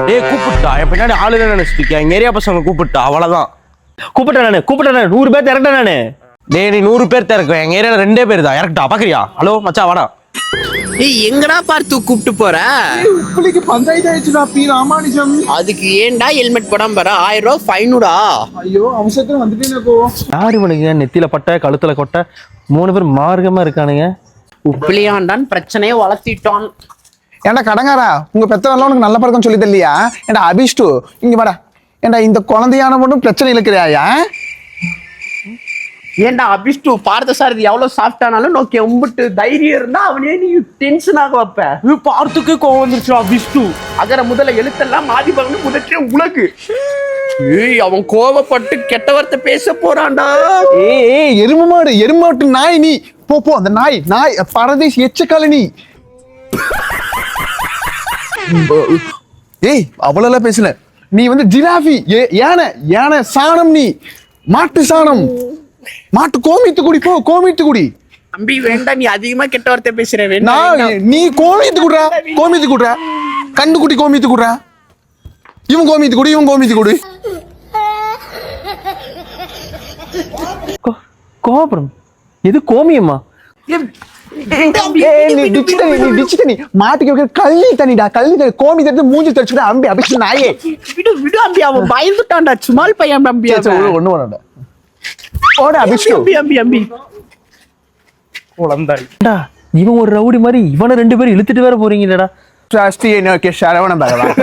டேய் கூப்பிட்டா என் பின்னாடி ஆளு நினைச்சிருக்கேன் எங்க ஏரியா பசங்க கூப்பிட்டா அவ்வளவுதான். கூப்பிட்டேன் 100 பேர் இறக்கிட்டேன் நானு. டேய் நீ 100 பேர் திறக்கும் எங்க ஏரியால 2 பேர் தான் இறக்கிட்டா பாக்குறியா? ஹலோ மச்சான் வாடா. ஏய் எங்கடா பார்த்து கூப்பிட்டு போற? இப்படிக்கு பஞ்சாயத்து ஆயிடுச்சுடா பி ராமானுஜம். அதுக்கு ஏன்டா ஹெல்மெட் போடாம பாரு 1000 ரூபாய் ஃபைனுடா. ஐயோ அவசரத்துல வந்துட்டேனேக்கோ. யாரு இவனுங்க நெத்தியில பட்ட கழுத்துல கொட்ட 3 பேர் மார்க்கமா இருக்கானுங்க. உப்பிலியாண்டான் பிரச்சனையை வளர்த்திட்டான். ஏன்டா கடங்காரா உங்க பெத்தவெல்லாம் உனக்கு நல்ல பழக்கம் சொல்லி தரலையா? ஏன்டா அபிஷ்டு இங்க வாடா. ஏன்டா இந்த குழந்தையான மட்டும் பிரச்சனை இழுக்கிறியா? ஏன்டா அபிஷ்டு பார்த்தசாரதி எவ்வளவு சாஃப்டானாலும் நோக்கி உம்பிட்டு தைரியம் இருந்தா அவனே நீ டென்ஷன் ஆக வைப்ப. பார்த்துக்கு கோவம் வந்துருச்சுடா விஷ்ணு. அகர முதல்ல எழுத்தெல்லாம் மாதி பகன்னு முதற்றே உலகு. ஏய் அவன் கோவப்பட்டு கெட்ட வார்த்தை பேச போறான்டா. ஏய் எருமாட்டு நாய் நீ. போ போ அந்த நாய் பரதேசி எச்சக்கால நீ. ஏய் அவ்வளவு பேசல. நீ வந்து ஜிராஃபி யானை சாணம். நீ மாட்டு சாணம். மாட்டு கோமித்து குடி. போ கோமித்து குடி. அம்பி வேண்டாம் நீ அதிகமா கெட்ட வார்த்தை பேசுற. நீ கோமித்து குடுறா கண்டு குட்டி கோமித்து குடுறா. இவன் கோமித்து குடி. கோபுரம் இது கோமியம்மா? மாட்டுக்கு கள்ளி தண்ணிடா கோமி தண்ணி மூஞ்சி தடிச்சுடா. அம்பி அபிஷ் நாயே விடு அம்பி அவன் பயந்துட்டான்டா. சுமால் பையன் அம்பி. ஒண்ணு வேணாடா. ஓட அபிஷ் அம்பி குழந்தாய். இவன் ஒரு ரவுடி மாதிரி இவனை 2 பேரும் இழுத்துட்டு வேற போறீங்கடா. சரவண பகவான்.